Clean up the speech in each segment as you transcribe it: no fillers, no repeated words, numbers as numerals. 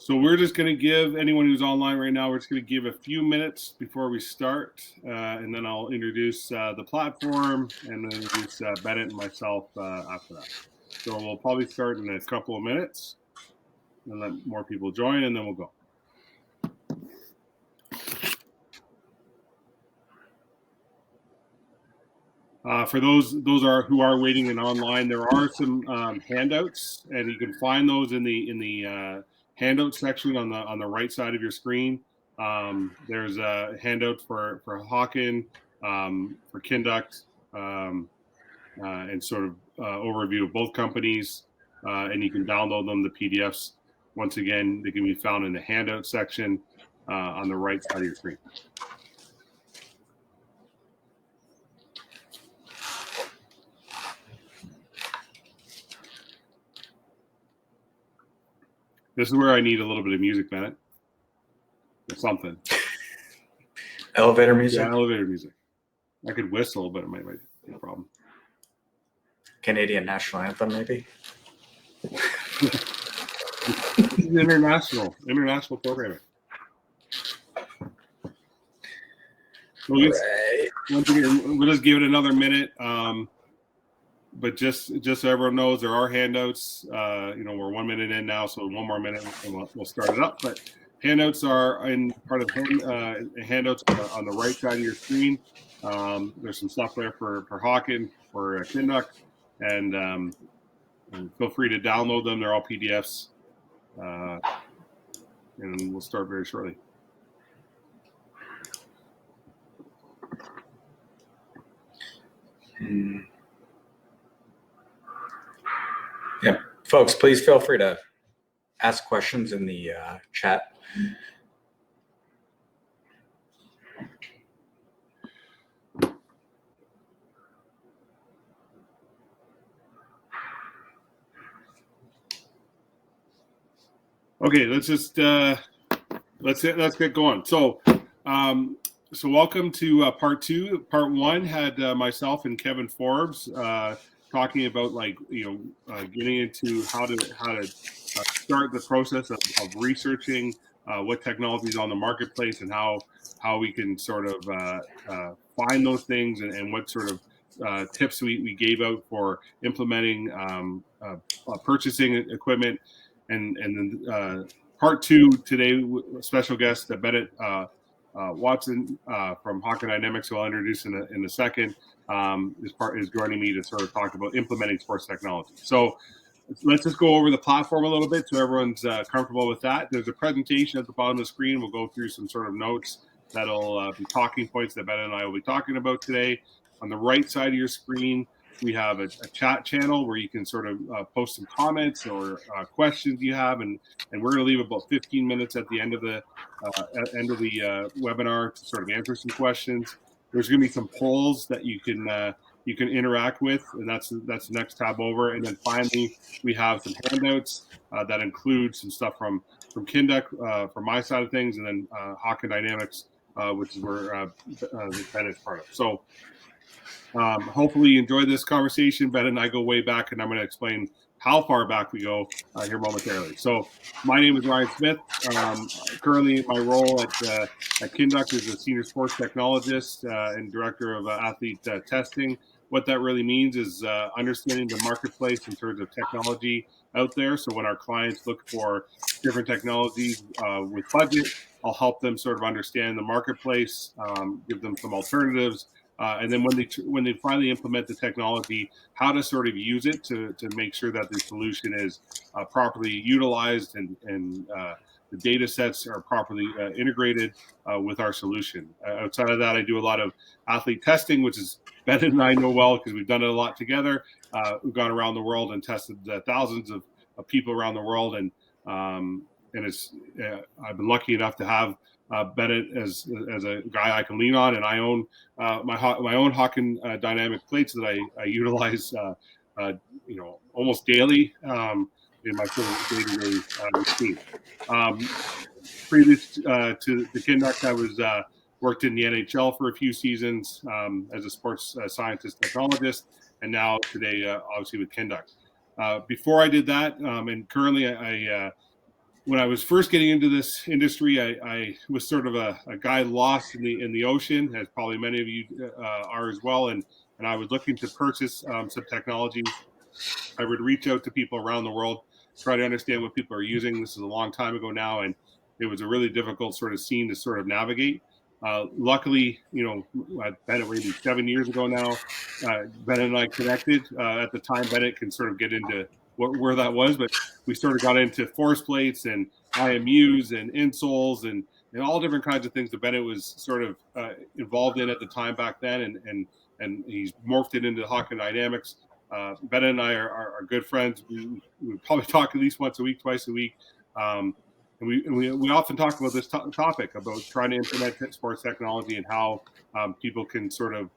So we're just going to give anyone who's online right now, we're just going to give a few minutes before we start, and then I'll introduce the platform and then introduce Bennett and myself after that. So we'll probably start in a couple of minutes and let more people join, and then we'll go. For those who are waiting and online, there are some handouts, and you can find those in the handout section on the right side of your screen. There's a handout for Hawkin, for Kinduct, and sort of overview of both companies, and you can download them, the PDFs. Once again, they can be found in the handout section on the right side of your screen. This is where I need a little bit of music, Bennett. Or something. Elevator music? Yeah, elevator music. I could whistle, but it might be a problem. Canadian national anthem, maybe? International programming. We'll just give it another minute. But just so everyone knows, there are handouts. We're 1 minute in now, so 1 more minute and we'll start it up. But handouts are in part of handouts on the right side of your screen. There's some stuff there for Hawkin, for Kinduct, and feel free to download them. They're all PDFs, and we'll start very shortly. Yeah, folks, please feel free to ask questions in the chat. Okay, let's get going. So welcome to part 2. Part 1 had myself and Kevin Forbes talking about getting into how to start the process of researching what technology is on the marketplace and how we can sort of find those things and what sort of tips we gave out for implementing purchasing equipment. And then part 2 today, special guest Bennett Watson from Hawkin Dynamics, who I'll introduce in a second, is joining me to sort of talk about implementing sports technology. So let's just go over the platform a little bit so everyone's comfortable with that. There's a presentation at the bottom of the screen. We'll go through some sort of notes that'll be talking points that Bennett and I will be talking about today. On the right side of your screen, we have a chat channel where you can sort of post some comments or questions you have, and we're going to leave about 15 minutes at the end of the webinar to sort of answer some questions. There's going to be some polls that you can interact with, and that's the next tab over. And then finally, we have some handouts that include some stuff from Kinduct, from my side of things, and then Hawkin Dynamics, which is where Bennett's part of. So hopefully you enjoyed this conversation. Ben and I go way back, and I'm going to explain how far back we go here momentarily. So my name is Ryan Smith. Currently my role at Kinduct is a senior sports technologist and director of athlete testing. What that really means is understanding the marketplace in terms of technology out there. So when our clients look for different technologies with budget, I'll help them sort of understand the marketplace, give them some alternatives, and then when they finally implement the technology, how to sort of use it to make sure that the solution is properly utilized and the data sets are properly integrated with our solution. Outside of that, I do a lot of athlete testing, which is Bennett and I know well because we've done it a lot together. We've gone around the world and tested thousands of people around the world, and it's I've been lucky enough to have Bennett as a guy I can lean on, and I own my own Hawkin Dynamic plates that I utilize almost daily in my sort of day-to-day routine. Previous to the Kinduct, I was worked in the NHL for a few seasons as a sports scientist technologist, and now today obviously with Kinduct. Before I did that, and currently I when I was first getting into this industry, I was sort of a guy lost in the ocean, as probably many of you are as well. And I was looking to purchase some technologies. I would reach out to people around the world, try to understand what people are using. This is a long time ago now, and it was a really difficult sort of scene to sort of navigate. Luckily, Bennett, maybe 7 years ago now, Bennett and I connected. At the time, Bennett can sort of get into where that was, but we sort of got into force plates and IMUs and insoles and all different kinds of things that Bennett was sort of involved in at the time back then, and he's morphed it into Hawkin Dynamics. Bennett and I are good friends. We probably talk at least once a week, twice a week. And we often talk about this topic about trying to implement sports technology and how people can sort of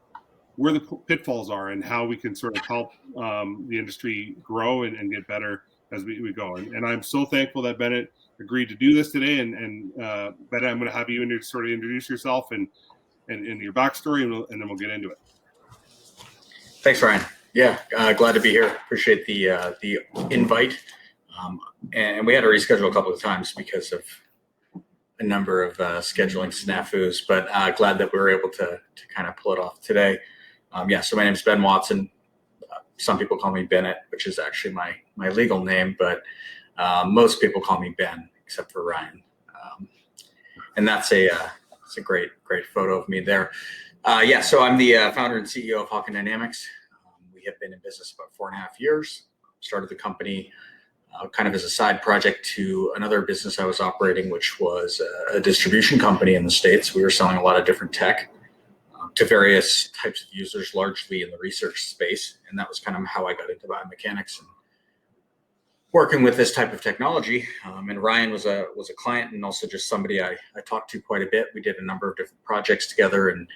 where the pitfalls are and how we can sort of help the industry grow and get better as we go. And I'm so thankful that Bennett agreed to do this today. And Bennett, I'm going to have you sort of introduce yourself and your backstory, and then we'll get into it. Thanks, Ryan. Yeah, glad to be here. Appreciate the invite. And we had to reschedule a couple of times because of a number of scheduling snafus, but glad that we were able to kind of pull it off today. So my name is Ben Watson. Some people call me Bennett, which is actually my legal name, but most people call me Ben, except for Ryan. And that's it's a great photo of me there. So I'm the founder and CEO of Hawkin Dynamics. We have been in business about 4.5 years. Started the company kind of as a side project to another business I was operating, which was a distribution company in the States. We were selling a lot of different tech to various types of users, largely in the research space. And that was kind of how I got into biomechanics and working with this type of technology. And Ryan was a client and also just somebody I talked to quite a bit. We did a number of different projects together. And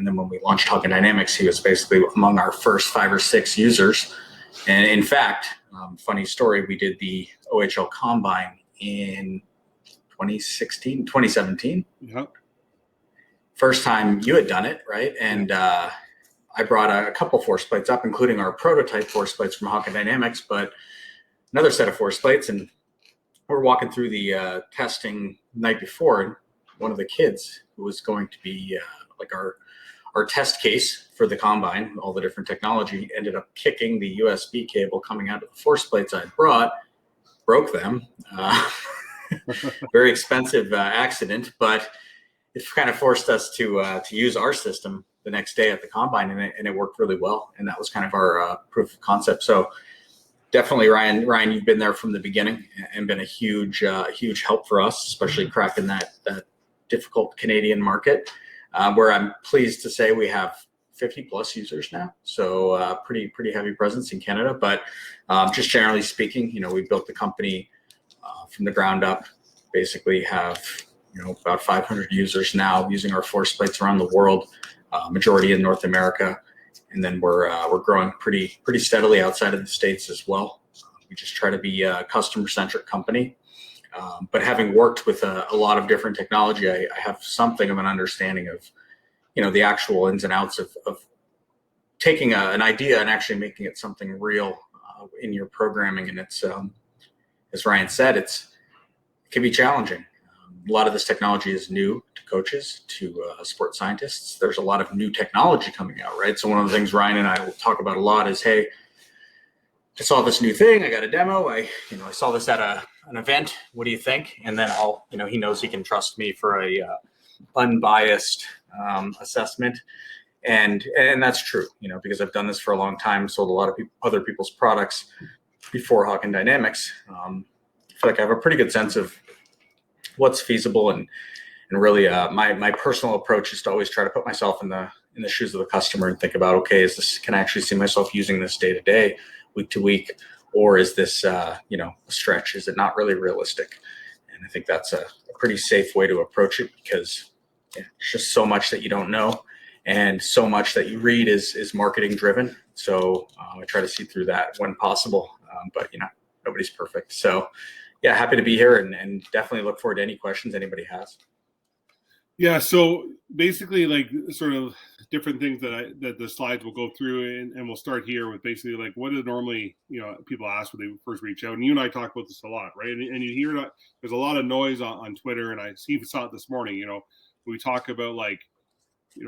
then when we launched Hawkin Dynamics, he was basically among our first 5 or 6 users. And in fact, funny story, we did the OHL Combine in 2017. Yep. First time you had done it, right? And I brought a couple force plates up, including our prototype force plates from Hawkin Dynamics, but another set of force plates. And we're walking through the testing night before, and one of the kids who was going to be like our test case for the Combine, all the different technology, ended up kicking the USB cable coming out of the force plates I brought, broke them. Very expensive accident, but it kind of forced us to use our system the next day at the Combine, and it worked really well. And that was kind of our proof of concept. So definitely, Ryan, you've been there from the beginning and been a huge help for us, especially cracking that difficult Canadian market. Where I'm pleased to say we have 50 plus users now. So pretty heavy presence in Canada, but just generally speaking, we built the company from the ground up, basically have, about 500 users now using our force plates around the world, majority in North America. And then we're growing pretty steadily outside of the States as well. We just try to be a customer centric company. But having worked with a lot of different technology, I have something of an understanding of, the actual ins and outs of taking an idea and actually making it something real in your programming. And it's, as Ryan said, it can be challenging. A lot of this technology is new to coaches, to sports scientists. There's a lot of new technology coming out, right? So one of the things Ryan and I will talk about a lot is, hey, I saw this new thing. I got a demo. I saw this at an event. What do you think? And then he knows he can trust me for a unbiased assessment. And that's true, because I've done this for a long time, sold a lot of other people's products before Hawkin Dynamics. I feel like I have a pretty good sense of what's feasible, and really my personal approach is to always try to put myself in the shoes of the customer and think about, okay, can I actually see myself using this day to day, week to week, or is this a stretch? Is it not really realistic? And I think that's a pretty safe way to approach it, because it's just so much that you don't know, and so much that you read is marketing driven. So I try to see through that when possible, but nobody's perfect. So yeah, happy to be here, and definitely look forward to any questions anybody has. Yeah, so basically, like, sort of different things that the slides will go through, and we'll start here with basically like what do normally people ask when they first reach out, and you and I talk about this a lot, right? And you hear that there's a lot of noise on Twitter, and I saw it this morning. We talk about like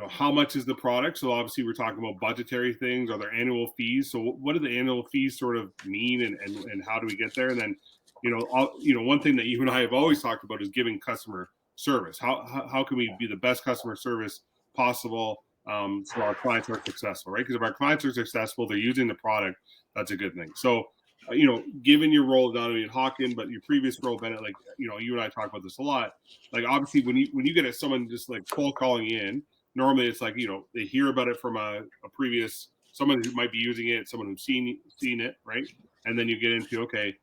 how much is the product? So obviously we're talking about budgetary things. Are there annual fees? So what do the annual fees sort of mean, and how do we get there? And then one thing that you and I have always talked about is giving customer service. How can we be the best customer service possible, so our clients are successful, right? Because if our clients are successful, they're using the product. That's a good thing. So given your role not only in Hawkin but your previous role, Bennett, like you and I talk about this a lot. Like obviously when you get someone just like cold calling in, normally it's like they hear about it from a previous someone who might be using it, someone who's seen it, right? And then you get into, okay,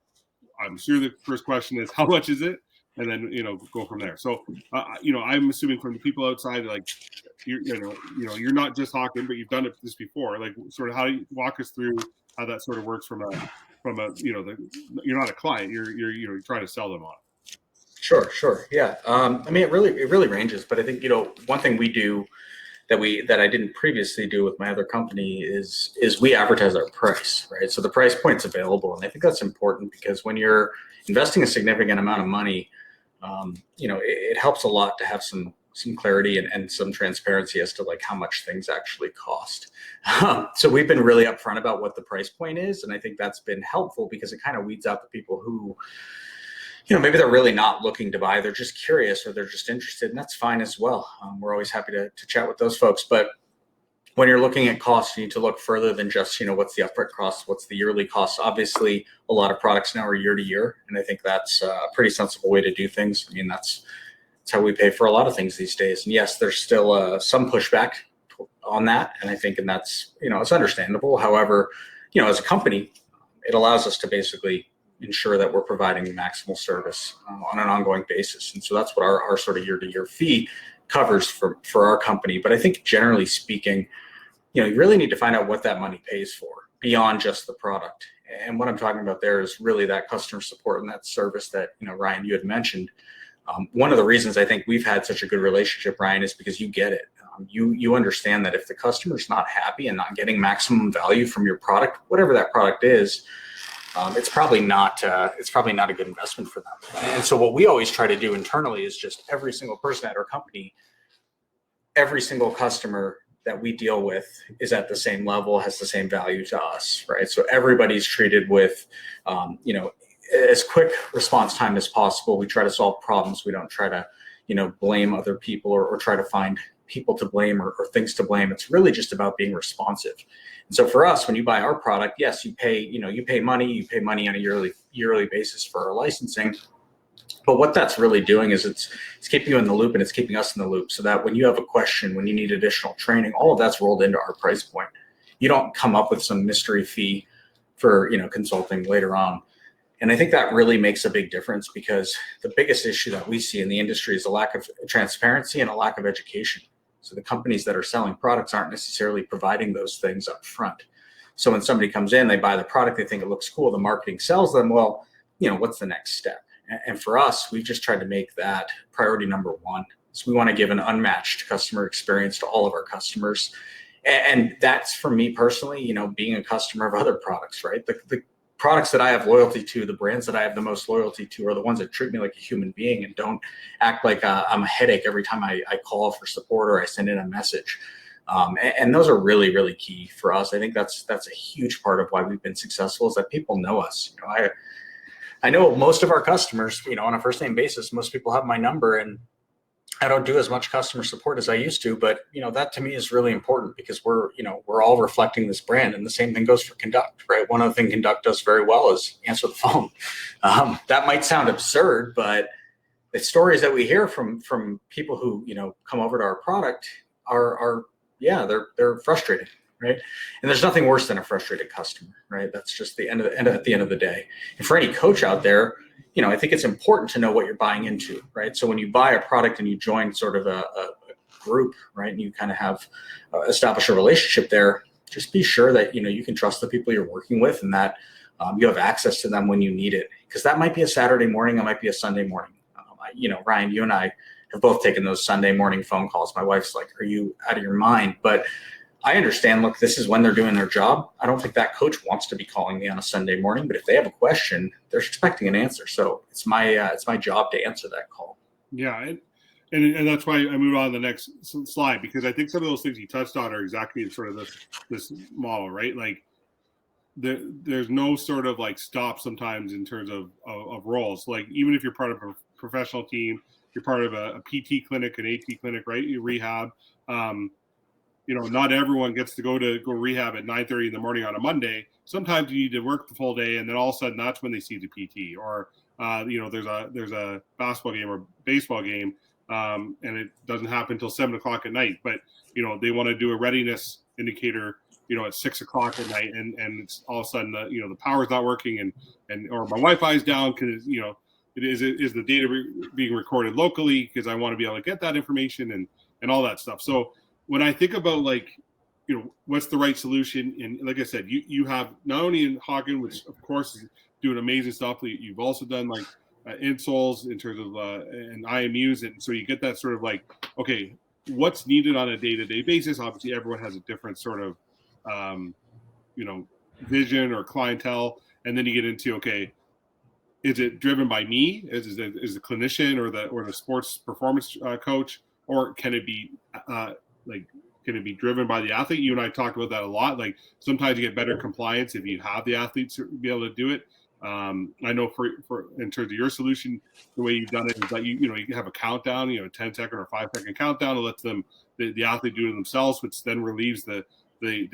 I'm sure the first question is how much is it, and then go from there. So I'm assuming from the people outside, like you're not just Hawkin, but you've done this before. Like sort of how you walk us through how that sort of works from a you're not a client, you're trying to sell them on. Sure. Yeah. I mean, it really ranges, but I think, one thing we do that I didn't previously do with my other company is we advertise our price, right? So the price point's available. And I think that's important because when you're investing a significant amount of money, it helps a lot to have some clarity and some transparency as to like how much things actually cost. So we've been really upfront about what the price point is. And I think that's been helpful because it kind of weeds out the people who, maybe they're really not looking to buy. They're just curious or they're just interested, and that's fine as well. We're always happy to chat with those folks. But when you're looking at costs, you need to look further than just, what's the upfront cost, what's the yearly cost. Obviously, a lot of products now are year to year, and I think that's a pretty sensible way to do things. I mean, that's how we pay for a lot of things these days. And yes, there's still some pushback on that, and I think, and that's, it's understandable. However, as a company, it allows us to basically ensure that we're providing maximal service on an ongoing basis. And so that's what our sort of year-to-year fee covers for our company. But I think generally speaking, you really need to find out what that money pays for beyond just the product. And what I'm talking about there is really that customer support and that service that, Ryan, you had mentioned. One of the reasons I think we've had such a good relationship, Ryan, is because you get it. You understand that if the customer's not happy and not getting maximum value from your product, whatever that product is, it's probably not a good investment for them. And so what we always try to do internally is just every single person at our company, every single customer that we deal with is at the same level, has the same value to us, right? So everybody's treated with, as quick response time as possible. We try to solve problems. We don't try to, blame other people or try to find people to blame or things to blame. It's really just about being responsive. And so for us, when you buy our product, yes, you pay money on a yearly basis for our licensing. But what that's really doing is it's keeping you in the loop, and it's keeping us in the loop, so that when you have a question, when you need additional training, all of that's rolled into our price point. You don't come up with some mystery fee for, consulting later on. And I think that really makes a big difference, because the biggest issue that we see in the industry is a lack of transparency and a lack of education. So the companies that are selling products aren't necessarily providing those things up front. So when somebody comes in, they buy the product, they think it looks cool, the marketing sells them. Well, what's the next step? And for us, we've just tried to make that priority number one. So we want to give an unmatched customer experience to all of our customers. And that's, for me personally, being a customer of other products, right? The products that I have loyalty to, the brands that I have the most loyalty to, are the ones that treat me like a human being and don't act like I'm a headache every time I call for support or I send in a message. And those are really, really key for us. I think that's a huge part of why we've been successful, is that people know us. I know most of our customers, on a first name basis. Most people have my number, and I don't do as much customer support as I used to, but that to me is really important, because we're all reflecting this brand. And the same thing goes for Conduct, right? One of the things Conduct does very well is answer the phone. That might sound absurd, but the stories that we hear from people who come over to our product are they're frustrated, right? And there's nothing worse than a frustrated customer, right? That's just at the end of the day. And for any coach out there, I think it's important to know what you're buying into, right? So when you buy a product and you join sort of a group, right, and you kind of have established a relationship there, just be sure that you can trust the people you're working with, and that you have access to them when you need it, because that might be a Saturday morning, it might be a Sunday morning. Ryan, you and I have both taken those Sunday morning phone calls. My wife's like, are you out of your mind? But I understand, look, this is when they're doing their job. I don't think that coach wants to be calling me on a Sunday morning, but if they have a question, they're expecting an answer. So it's my job to answer that call. Yeah. And that's why I moved on to the next slide, because I think some of those things you touched on are exactly sort of this model, right? Like there's no sort of like stop sometimes in terms of roles. Like even if you're part of a professional team, you're part of a PT clinic, an AT clinic, right? You rehab. Not everyone gets to go rehab at 9:30 in the morning on a Monday. Sometimes you need to work the full day, and then all of a sudden that's when they see the PT. Or there's a basketball game or baseball game, and it doesn't happen until 7 o'clock at night. But they want to do a readiness indicator, at 6 o'clock at night, and it's all of a sudden the power's not working, or my Wi-Fi is down because is the data being recorded locally, because I want to be able to get that information and all that stuff. So when I think about what's the right solution, and like I said, you have not only in Hawkin, which of course is doing amazing stuff, but you've also done like insoles in terms of and IMUs, and so you get that sort of like, okay, what's needed on a day-to-day basis. Obviously, everyone has a different sort of vision or clientele, and then you get into, okay, is it driven by me is the clinician or the sports performance coach, or can it be can it be driven by the athlete? You and I talked about that a lot. Like sometimes you get better compliance if you have the athletes to be able to do it. I know for in terms of your solution, the way you've done it is that you have a countdown, 10-second or 5-second countdown to let them the athlete do it themselves, which then relieves the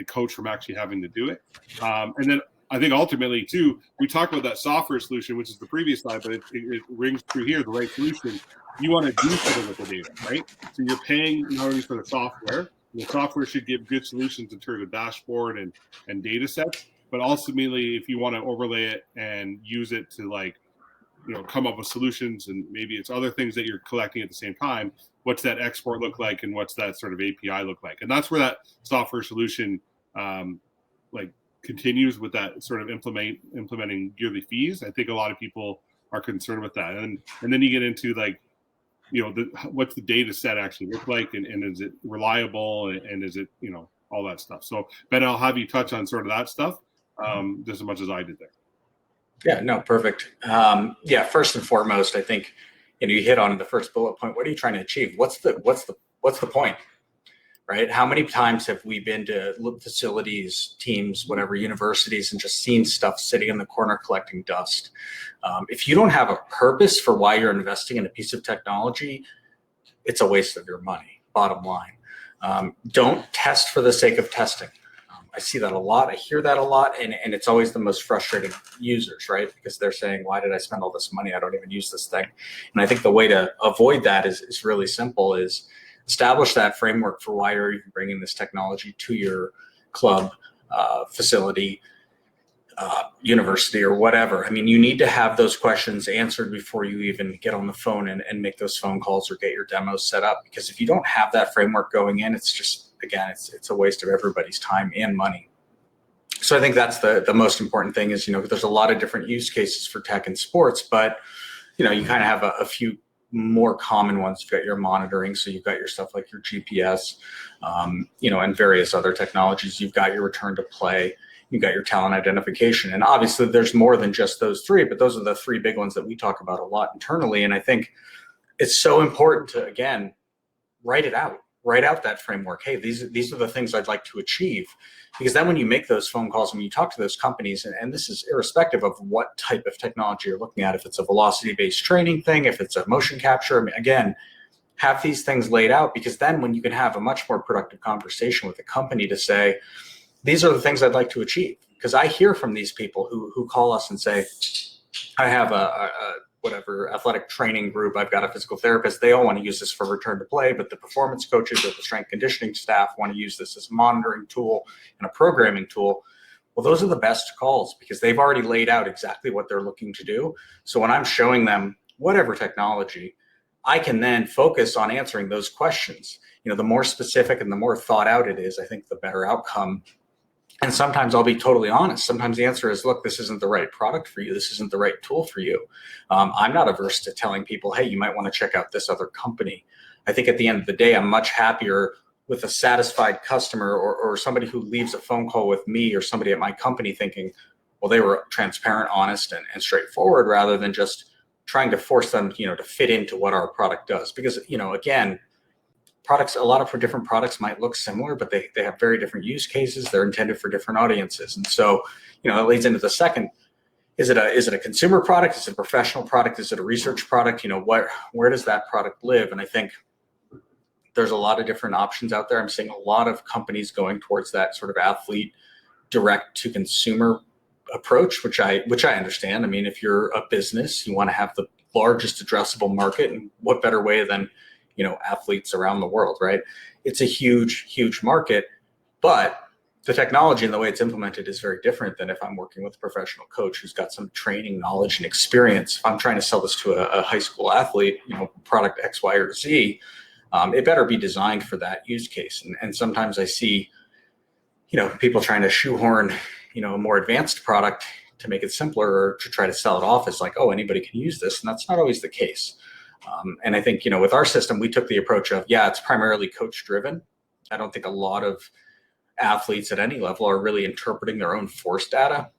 coach from actually having to do it. And then I think ultimately too, we talked about that software solution, which is the previous slide, but it rings through here, the right solution. You want to do something with the data, right? So you're paying not only for the software. The software should give good solutions in terms of dashboard and data sets, but ultimately, if you want to overlay it and use it to come up with solutions, and maybe it's other things that you're collecting at the same time, what's that export look like, and what's that sort of API look like? And that's where that software solution continues with that sort of implementing yearly fees. I think a lot of people are concerned with that, and then you get into what's the data set actually look like, and is it reliable, and is it all that stuff. So Ben, I'll have you touch on sort of that stuff just as much as I did there. Yeah, no, perfect. First and foremost, I think you hit on the first bullet point. What are you trying to achieve? What's the point? Right? How many times have we been to facilities, teams, whatever, universities, and just seen stuff sitting in the corner collecting dust? If you don't have a purpose for why you're investing in a piece of technology, it's a waste of your money, bottom line. Don't test for the sake of testing. I see that a lot. I hear that a lot. And it's always the most frustrating users, right? Because they're saying, why did I spend all this money? I don't even use this thing. And I think the way to avoid that is really simple, is establish that framework for why are you bringing this technology to your club, facility, university, or whatever. I mean, you need to have those questions answered before you even get on the phone and make those phone calls or get your demos set up. Because if you don't have that framework going in, it's just, again, it's a waste of everybody's time and money. So I think that's the most important thing is, there's a lot of different use cases for tech and sports, but, you kind of have a few more common ones. You've got your monitoring. So you've got your stuff like your GPS, and various other technologies. You've got your return to play. You've got your talent identification. And obviously there's more than just those three, but those are the three big ones that we talk about a lot internally. And I think it's so important to, again, write out that framework. Hey, these are the things I'd like to achieve. Because then when you make those phone calls and when you talk to those companies, and this is irrespective of what type of technology you're looking at, if it's a velocity-based training thing, if it's a motion capture, I mean, again, have these things laid out, because then when you can have a much more productive conversation with the company to say, these are the things I'd like to achieve. Because I hear from these people who call us and say, I have a whatever athletic training group, I've got a physical therapist, they all want to use this for return to play, but the performance coaches or the strength conditioning staff want to use this as a monitoring tool and a programming tool. Well, those are the best calls because they've already laid out exactly what they're looking to do. So when I'm showing them whatever technology, I can then focus on answering those questions. The more specific and the more thought out it is, I think the better outcome And sometimes I'll be totally honest. Sometimes the answer is, look, this isn't the right product for you. This isn't the right tool for you. I'm not averse to telling people, hey, you might want to check out this other company. I think at the end of the day, I'm much happier with a satisfied customer or somebody who leaves a phone call with me or somebody at my company thinking, well, they were transparent, honest, and straightforward, rather than just trying to force them, to fit into what our product does. Because, again, products, a lot of different products might look similar, but they have very different use cases. They're intended for different audiences. And so, that leads into the second, is it a consumer product? Is it a professional product? Is it a research product? Where does that product live? And I think there's a lot of different options out there. I'm seeing a lot of companies going towards that sort of athlete direct to consumer approach, which I understand. I mean, if you're a business, you want to have the largest addressable market, and what better way than athletes around the world, right? It's a huge market, but the technology and the way it's implemented is very different than if I'm working with a professional coach who's got some training, knowledge, and experience. If I'm trying to sell this to a high school athlete, product X, Y, or Z, it better be designed for that use case. And sometimes I see, people trying to shoehorn, a more advanced product to make it simpler or to try to sell it off as like, oh, anybody can use this. And that's not always the case. And I think, with our system, we took the approach of, it's primarily coach driven. I don't think a lot of athletes at any level are really interpreting their own force data.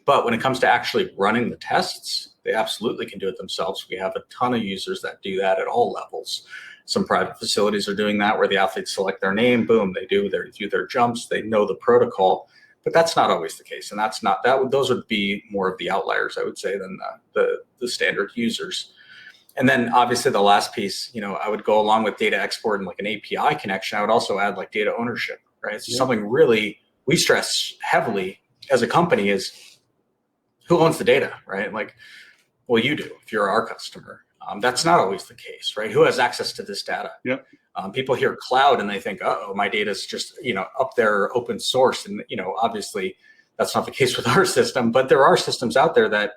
But when it comes to actually running the tests, they absolutely can do it themselves. We have a ton of users that do that at all levels. Some private facilities are doing that where the athletes select their name, boom, they do their jumps, they know the protocol. But that's not always the case. And those would be more of the outliers, I would say, than the standard users. And then obviously the last piece, I would go along with data export and like an API connection. I would also add like data ownership, right? So something really we stress heavily as a company is who owns the data, right? Like, well, you do if you're our customer. That's not always the case, right? Who has access to this data? Yep. People hear cloud and they think, oh, my data is just, up there open source. And, obviously that's not the case with our system, but there are systems out there that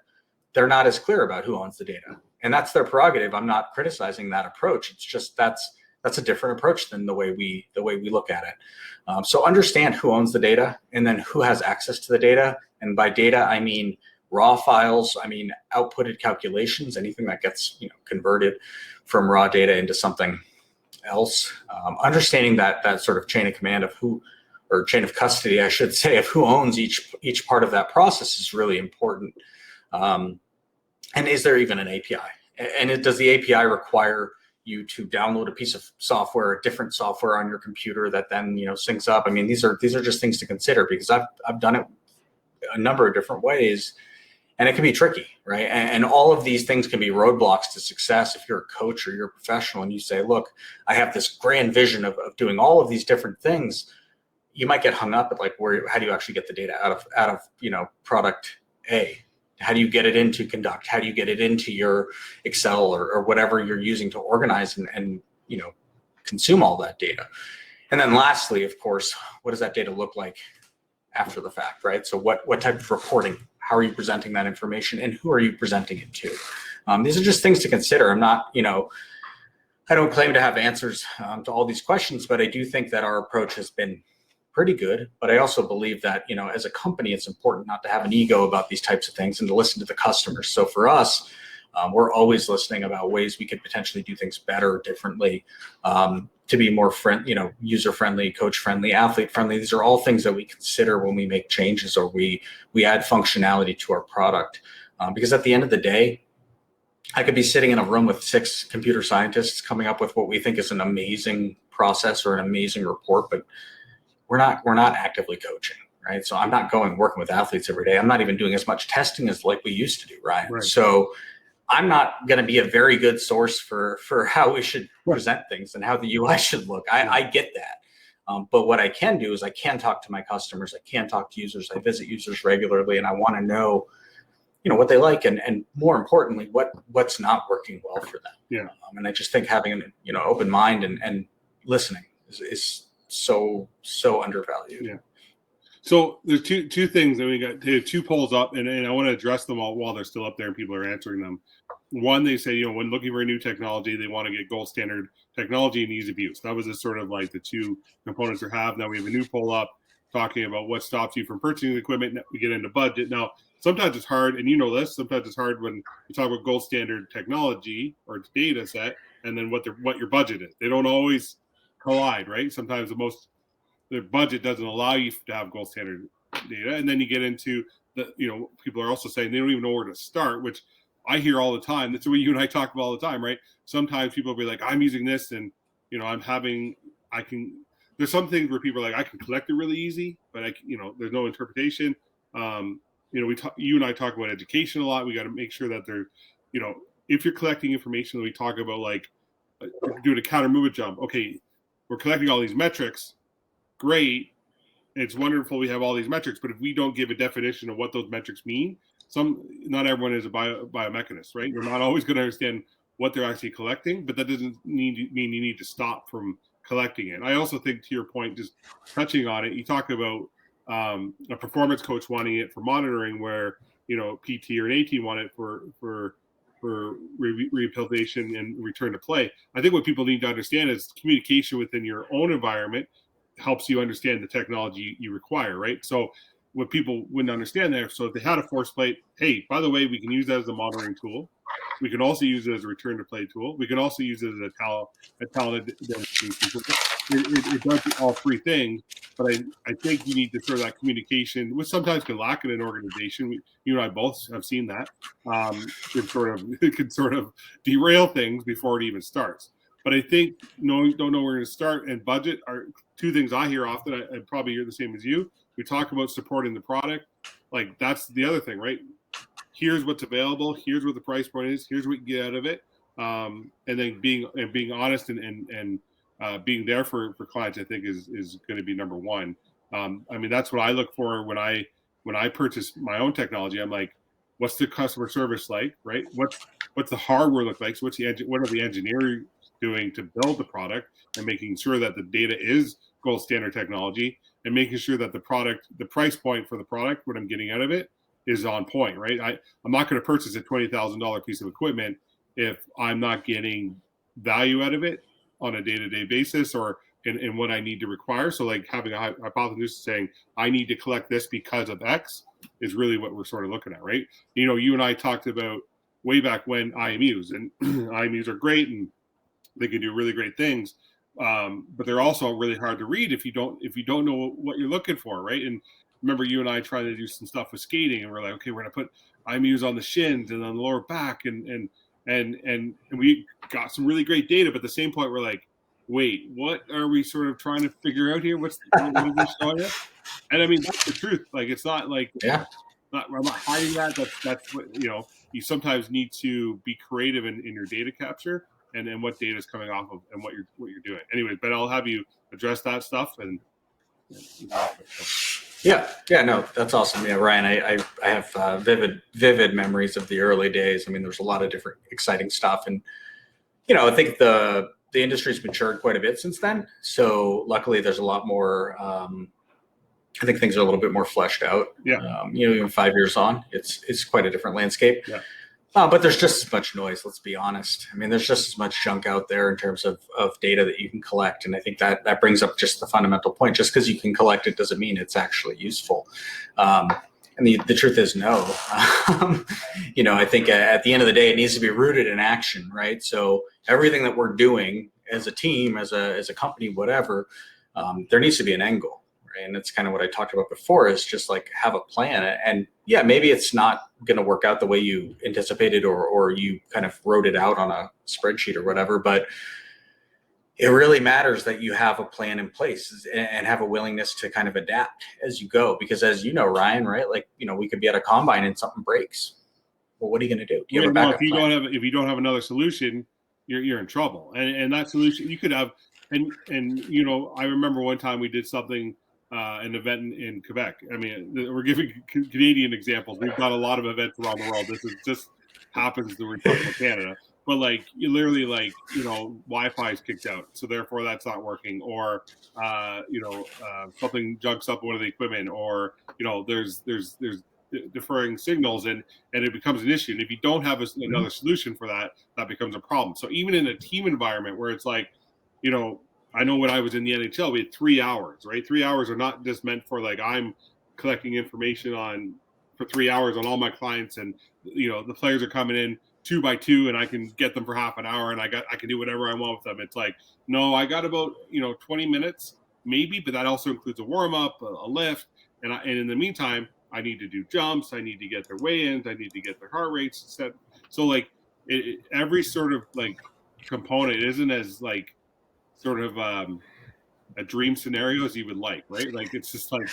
they're not as clear about who owns the data. And that's their prerogative. I'm not criticizing that approach. It's just that's a different approach than the way we look at it. So understand who owns the data and then who has access to the data. And by data, I mean raw files. I mean outputted calculations, anything that gets converted from raw data into something else. Understanding that sort of chain of command of chain of custody, I should say, of who owns each part of that process is really important. And is there even an API? And does the API require you to download a piece of software, a different software on your computer that then syncs up? I mean, these are just things to consider because I've done it a number of different ways, and it can be tricky, right? And all of these things can be roadblocks to success if you're a coach or you're a professional and you say, look, I have this grand vision of doing all of these different things. You might get hung up at like, how do you actually get the data out of product A? How do you get it into Conduct? How do you get it into your Excel or whatever you're using to organize and consume all that data? And then lastly, of course, what does that data look like after the fact, right? So what type of reporting? How are you presenting that information, and who are you presenting it to? These are just things to consider. I'm not, I don't claim to have answers to all these questions, but I do think that our approach has been pretty good. But I also believe that, as a company, it's important not to have an ego about these types of things and to listen to the customers. So for us, we're always listening about ways we could potentially do things better, differently, to be more user-friendly, coach-friendly, athlete-friendly. These are all things that we consider when we make changes or we add functionality to our product. Because at the end of the day, I could be sitting in a room with 6 computer scientists coming up with what we think is an amazing process or an amazing report, but we're not actively coaching, right? So I'm not working with athletes every day. I'm not even doing as much testing as like we used to do, right? So I'm not going to be a very good source for how we should present things and how the UI should look. I get that. But what I can do is I can talk to my customers. I can talk to users. I visit users regularly, and I want to know, what they like and more importantly, what's not working well for them. Yeah. And I just think having an open mind and listening is so undervalued. Yeah. So there's two things that we got 2 polls up, and I want to address them all while they're still up there and people are answering them. One, they say, when looking for a new technology, they want to get gold standard technology and ease of use. That was just sort of like the 2 components they have. Now we have a new poll up talking about what stops you from purchasing the equipment. We get into budget. Now, sometimes it's hard, and you know this, sometimes it's hard when you talk about gold standard technology or data set and then what your budget is. They don't always collide, right? Sometimes the budget doesn't allow you to have gold standard data. And then you get into people are also saying they don't even know where to start, which I hear all the time. That's what you and I talk about all the time, right? Sometimes people will be like, I'm using this and, there's some things where people are like, I can collect it really easy, but there's no interpretation. You and I talk about education a lot. We got to make sure that if you're collecting information, we talk about like doing a counter movement jump. Okay, we're collecting all these metrics. Great. It's wonderful we have all these metrics, but if we don't give a definition of what those metrics mean, not everyone is a biomechanist, right? You're not always going to understand what they're actually collecting, but that doesn't mean you need to stop from collecting it. I also think, to your point, just touching on it, you talk about a performance coach wanting it for monitoring, where PT or an AT want it for rehabilitation and return to play. I think what people need to understand is communication within your own environment helps you understand the technology you require, right? So what people wouldn't understand there, so if they had a force plate, hey, by the way, we can use that as a monitoring tool. We can also use it as a return to play tool. We can also use it as a talent identification. It does all three things, but I think you need to sort of that communication, which sometimes can lack in an organization. You and I both have seen that. It can sort of derail things before it even starts. But I think don't know where we're going to start, and budget are two things I hear often. I probably hear the same as you. We talk about supporting the product. Like, that's the other thing, right? Here's what's available. Here's what the price point is. Here's what you get out of it. And then being honest and being there for clients, I think is going to be number one. That's what I look for when I purchase my own technology. I'm like, what's the customer service like, right? What's the hardware look like? So what are the engineers doing to build the product, and making sure that the data is gold standard technology, and making sure that the price point for the product, what I'm getting out of it, is on point, right? I'm not going to purchase a $20,000 piece of equipment if I'm not getting value out of it on a day-to-day basis or in what I need to require. So like having a hypothesis saying I need to collect this because of X is really what we're sort of looking at, right? You and I talked about way back when IMUs, and IMUs are great and they can do really great things, but they're also really hard to read if you don't know what you're looking for, right? And remember, you and I trying to do some stuff with skating, and we're like, okay, we're gonna put IMUs on the shins and on the lower back, and we got some really great data, but at the same point, we're like, wait, what are we sort of trying to figure out here? What is this showing us? And I mean, that's the truth. Like, it's not like, I'm not hiding that. That's what you sometimes need to be creative in your data capture and what data is coming off of and what you're doing. Anyways, but I'll have you address that stuff and. No, that's awesome. Yeah, Ryan, I have vivid memories of the early days. I mean, there's a lot of different exciting stuff, and I think the industry's matured quite a bit since then. So luckily, there's a lot more. I think things are a little bit more fleshed out. Yeah. Even 5 years on, it's quite a different landscape. Yeah. But there's just as much noise, let's be honest. I mean, there's just as much junk out there in terms of data that you can collect. And I think that brings up just the fundamental point. Just because you can collect it doesn't mean it's actually useful. And the truth is no. I think at the end of the day, it needs to be rooted in action, right? So everything that we're doing as a team, as a company, whatever, there needs to be an end goal. And that's kind of what I talked about before, is just like have a plan. And yeah, maybe it's not going to work out the way you anticipated or you kind of wrote it out on a spreadsheet or whatever, but it really matters that you have a plan in place and have a willingness to kind of adapt as you go. Because as you know, Ryan, right? Like, we could be at a combine and something breaks. Well, what are you going to do? Do you have a backup plan? If you don't have another solution, you're in trouble. And that solution you could have, and I remember one time we did something, an event in Quebec. I mean, we're giving Canadian examples. We've got a lot of events around the world. This is just happens to Republic of Canada. But like, you literally, like, Wi-Fi is kicked out, so therefore that's not working. Or something junks up one of the equipment, or there's deferring signals, and it becomes an issue. And if you don't have another solution for that, that becomes a problem. So even in a team environment where it's like, I know when I was in the NHL, we had 3 hours, right? 3 hours are not just meant for like I'm collecting information for 3 hours on all my clients, and the players are coming in 2 by 2 and I can get them for half an hour and I can do whatever I want with them. It's like, no, I got about 20 minutes maybe, but that also includes a warm-up, a lift, and in the meantime I need to do jumps, I need to get their weigh-ins, I need to get their heart rates set. So like every sort of like component isn't as like sort of a dream scenario as you would like, right? Like it's just like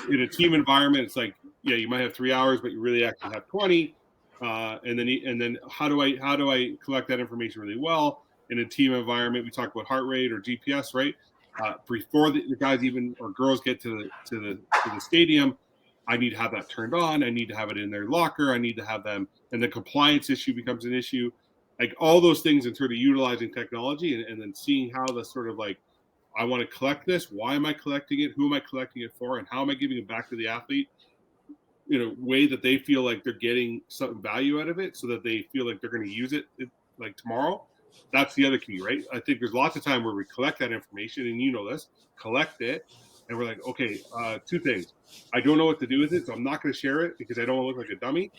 in a team environment, it's like, yeah, you might have 3 hours, but you really actually have 20. And then how do I collect that information really well in a team environment? We talk about heart rate or GPS, right? Before the guys even or girls get to the stadium, I need to have that turned on. I need to have it in their locker. I need to have them, and the compliance issue becomes an issue. Like all those things, and sort of utilizing technology, and then seeing how the sort of like, I want to collect this. Why am I collecting it? Who am I collecting it for? And how am I giving it back to the athlete in a way that they feel like they're getting some value out of it, so that they feel like they're going to use it like tomorrow? That's the other key, right? I think there's lots of time where we collect that information, and this, collect it, and we're like, okay, two things. I don't know what to do with it, so I'm not going to share it because I don't want to look like a dummy.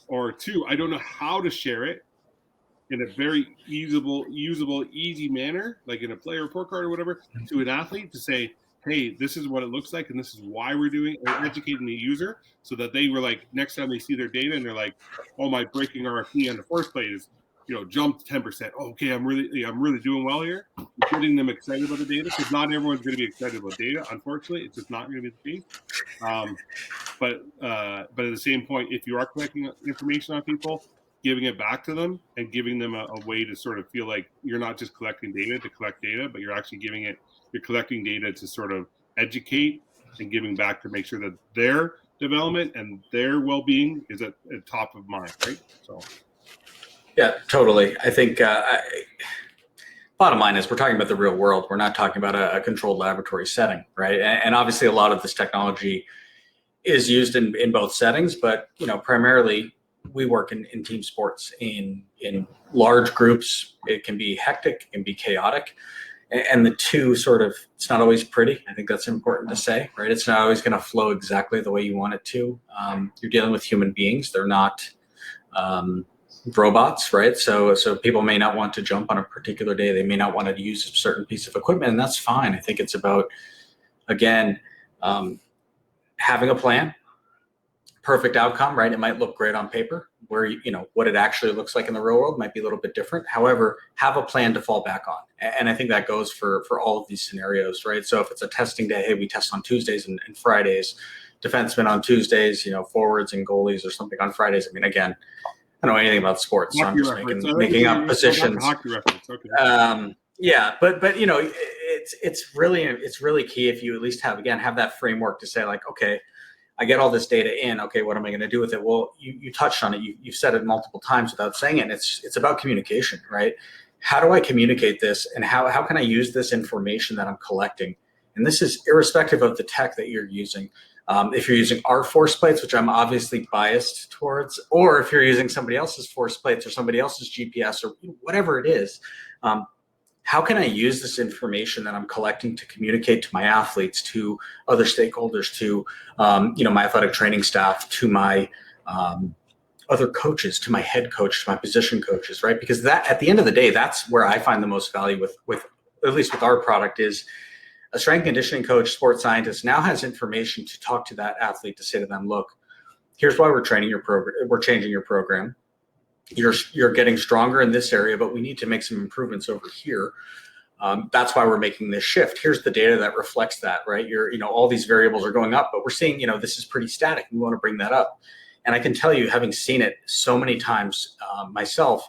Or two, I don't know how to share it in a very usable, easy manner, like in a player report card or whatever, to an athlete to say, hey, this is what it looks like, and this is why we're doing it, or educating the user, so that they were like, next time they see their data and they're like, oh, my breaking RFP on the force plate is, jumped 10%. Oh, okay, I'm really doing well here. Getting them excited about the data, because not everyone's going to be excited about data. Unfortunately, it's just not going to be the case. But at the same point, if you are collecting information on people, giving it back to them and giving them a way to sort of feel like you're not just collecting data to collect data, but you're actually you're collecting data to sort of educate and giving back to make sure that their development and their well-being is at top of mind, right? So. Yeah, totally. I think bottom line is we're talking about the real world. We're not talking about a controlled laboratory setting, right? And obviously a lot of this technology is used in both settings, but primarily we work in team sports, in large groups. It can be hectic, it can be chaotic, and the two sort of, it's not always pretty. I think that's important to say, right? It's not always going to flow exactly the way you want it to. You're dealing with human beings; they're not robots, right? So people may not want to jump on a particular day. They may not want to use a certain piece of equipment, and that's fine. I think it's about, again, having a plan. Perfect outcome, right? It might look great on paper, where what it actually looks like in the real world might be a little bit different. However, have a plan to fall back on, and I think that goes for all of these scenarios, right? So if it's a testing day, hey, we test on Tuesdays and Fridays, defensemen on Tuesdays, forwards and goalies or something on Fridays. I mean, again, I don't know anything about sports, so I'm just making up positions. Hockey reference. Okay. Yeah, but it's really key if you at least have that framework to say like, okay, I get all this data in. Okay, what am I going to do with it? Well, you touched on it. You've said it multiple times without saying it. And it's about communication, right? How do I communicate this, and how can I use this information that I'm collecting? And this is irrespective of the tech that you're using. If you're using our force plates, which I'm obviously biased towards, or if you're using somebody else's force plates or somebody else's GPS or whatever it is, how can I use this information that I'm collecting to communicate to my athletes, to other stakeholders, to my athletic training staff, to my other coaches, to my head coach, to my position coaches, right? Because that, at the end of the day, that's where I find the most value with at least with our product, is a strength conditioning coach, sports scientist now has information to talk to that athlete, to say to them, look, here's why we're training your program. We're changing your program. You're getting stronger in this area, but we need to make some improvements over here. That's why we're making this shift. Here's the data that reflects that, right? All these variables are going up, but we're seeing, this is pretty static. We want to bring that up. And I can tell you, having seen it so many times myself,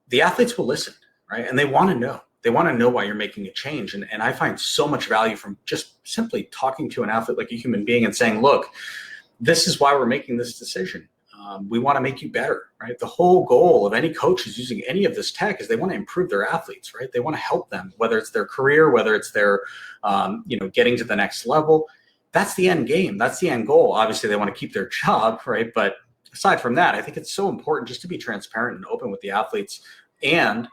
the athletes will listen, right? And they want to know. They want to know why you're making a change. And I find so much value from just simply talking to an athlete like a human being and saying, look, this is why we're making this decision. We want to make you better, right? The whole goal of any coach who's using any of this tech is they want to improve their athletes, right? They want to help them, whether it's their career, whether it's their, getting to the next level. That's the end game. That's the end goal. Obviously, they want to keep their job, right? But aside from that, I think it's so important just to be transparent and open with the athletes, and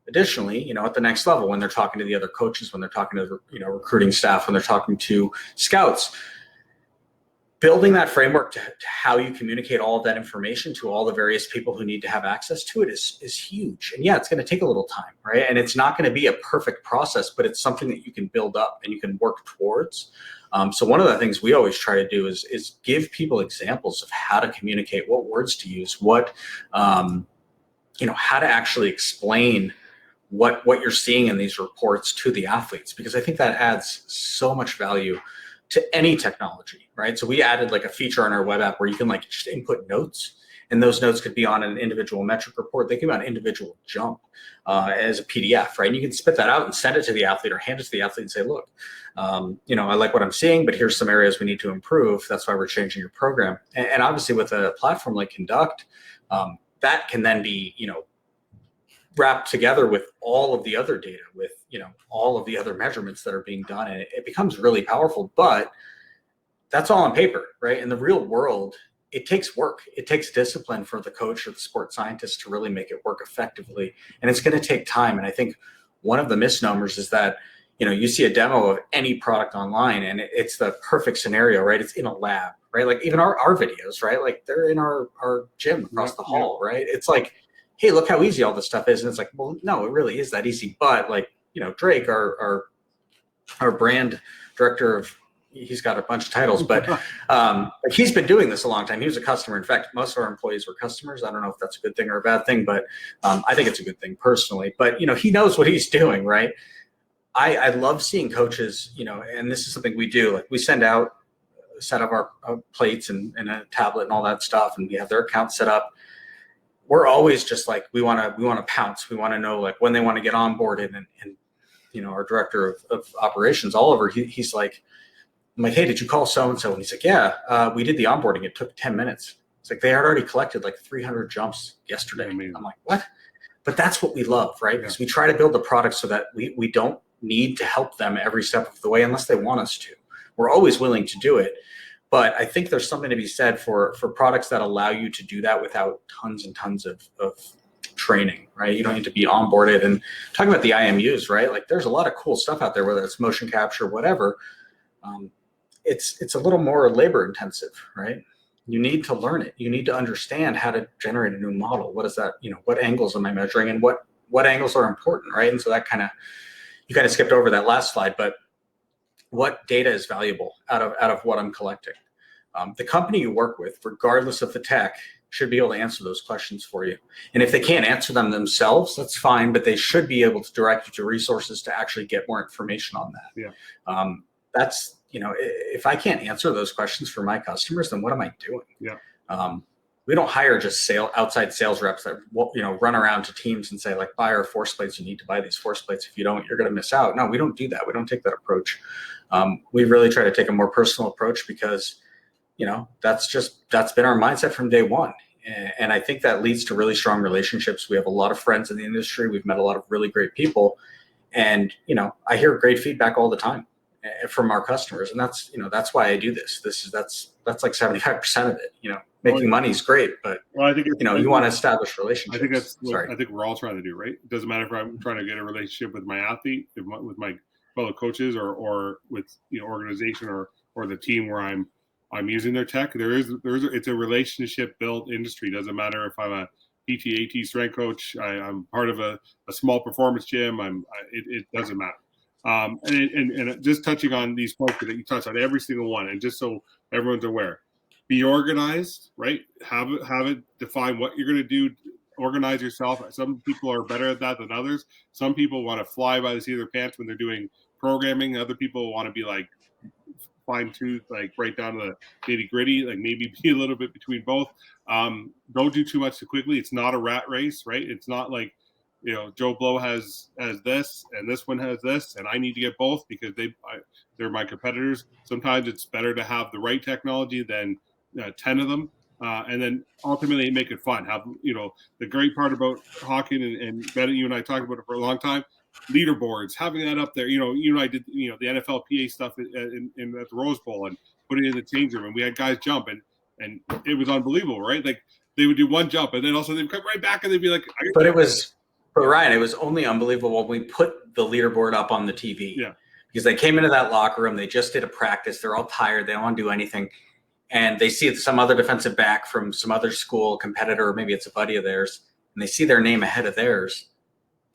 additionally, at the next level, when they're talking to the other coaches, when they're talking to the, recruiting staff, when they're talking to scouts, building that framework to how you communicate all of that information to all the various people who need to have access to it is huge. And yeah, it's going to take a little time, right? And it's not going to be a perfect process, but it's something that you can build up and you can work towards. So one of the things we always try to do is give people examples of how to communicate, what words to use, how to actually explain what you're seeing in these reports to the athletes, because I think that adds so much value to any technology, right? So we added like a feature on our web app where you can like just input notes, and those notes could be on an individual metric report. They can be on individual jump as a PDF, right? And you can spit that out and send it to the athlete or hand it to the athlete and say, look, I like what I'm seeing, but here's some areas we need to improve. That's why we're changing your program. And obviously with a platform like Conduct, that can then be, wrapped together with all of the other data, with all of the other measurements that are being done, and it becomes really powerful. But that's all on paper, right? In the real world, it takes work. It takes discipline for the coach or the sports scientist to really make it work effectively, and it's going to take time. And I think one of the misnomers is that you see a demo of any product online, and it's the perfect scenario, right? It's in a lab, right? Like even our videos, right? Like they're in our gym across the hall, right? It's like, hey, look how easy all this stuff is. And it's like, well, no, it really is that easy. But like, Drake, our brand director he's got a bunch of titles, but he's been doing this a long time. He was a customer. In fact, most of our employees were customers. I don't know if that's a good thing or a bad thing, but I think it's a good thing personally. But, he knows what he's doing, right? I love seeing coaches, and this is something we do. Like we send out a set of our plates and a tablet and all that stuff, and we have their account set up. We're always just like, we want to pounce. We want to know like when they want to get onboarded, and our director of operations, Oliver, he's like, I'm like, hey, did you call so-and-so? And he's like, yeah, we did the onboarding. It took 10 minutes. It's like, they had already collected like 300 jumps yesterday. I'm like, what? But that's what we love, right? Because we try to build the product so that we don't need to help them every step of the way unless they want us to. We're always willing to do it. But I think there's something to be said for products that allow you to do that without tons and tons of training, right? You don't need to be onboarded. And talking about the IMUs, right? Like there's a lot of cool stuff out there, whether it's motion capture, whatever. It's a little more labor intensive, right? You need to learn it. You need to understand how to generate a new model. What is that? What angles am I measuring, and what angles are important, right? And so that you kind of skipped over that last slide, but what data is valuable out of what I'm collecting? The company you work with, regardless of the tech, should be able to answer those questions for you. And if they can't answer them themselves, that's fine, but they should be able to direct you to resources to actually get more information on that. Yeah. That's, if I can't answer those questions for my customers, then what am I doing? Yeah. We don't hire just outside sales reps that run around to teams and say like, buy our force plates. You need to buy these force plates. If you don't, you're going to miss out. No, we don't do that. We don't take that approach. We really try to take a more personal approach because, that's been our mindset from day one. And I think that leads to really strong relationships. We have a lot of friends in the industry. We've met a lot of really great people, and I hear great feedback all the time from our customers, and that's why I do this. That's like 75% of it. Making money is great, but I think you want to establish relationships. I think that's what I think we're all trying to do, right? It doesn't matter if I'm trying to get a relationship with my athlete, with my fellow coaches, or with organization or the team where I'm using their tech. It's a relationship built industry. Doesn't matter if I'm a PT, AT strength coach. I'm part of a small performance gym. It doesn't matter. And just touching on these points that you touched on, every single one, and just so everyone's aware, be organized, right? Have it define what you're going to do. Organize yourself. Some people are better at that than others. Some people want to fly by the seat of their pants when they're doing programming. Other people want to be like fine-tooth, like right down to the nitty-gritty, like maybe be a little bit between both. Don't do too much too quickly. It's not a rat race, right? It's not like Joe Blow has this and this one has this, and I need to get both because they're my competitors. Sometimes it's better to have the right technology than 10 of them, and then ultimately make it fun. Have the great part about Hawkin and Bennett, you and I talked about it for a long time. Leaderboards, having that up there. You and I did the NFLPA stuff at the Rose Bowl and putting it in the change room, and we had guys jump, and it was unbelievable, right? Like they would do one jump, and then also they'd come right back and they'd be like, but it was But Ryan, it was only unbelievable when we put the leaderboard up on the TV. Yeah. Because they came into that locker room, they just did a practice, they're all tired, they don't want to do anything. And they see some other defensive back from some other school competitor, or maybe it's a buddy of theirs, and they see their name ahead of theirs.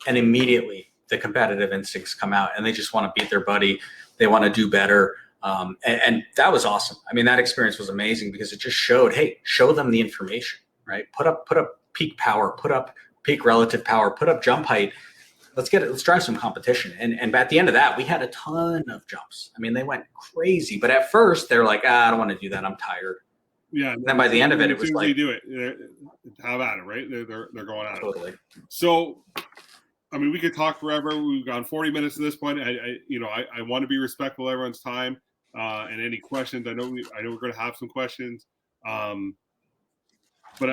And immediately the competitive instincts come out and they just want to beat their buddy. They want to do better. And that was awesome. I mean, that experience was amazing because it just showed, hey, show them the information, right? Put up peak power, put up peak relative power, put up jump height. Let's drive some competition. And at the end of that, we had a ton of jumps. I mean, they went crazy, but at first they're like, I don't want to do that. I'm tired. Yeah. And then by the end of it, it was like, they do it. Have at it, right? They're going at totally. it. So, I mean, we could talk forever. We've gone 40 minutes at this point. I want to be respectful of everyone's time. And any questions, I know we're going to have some questions. But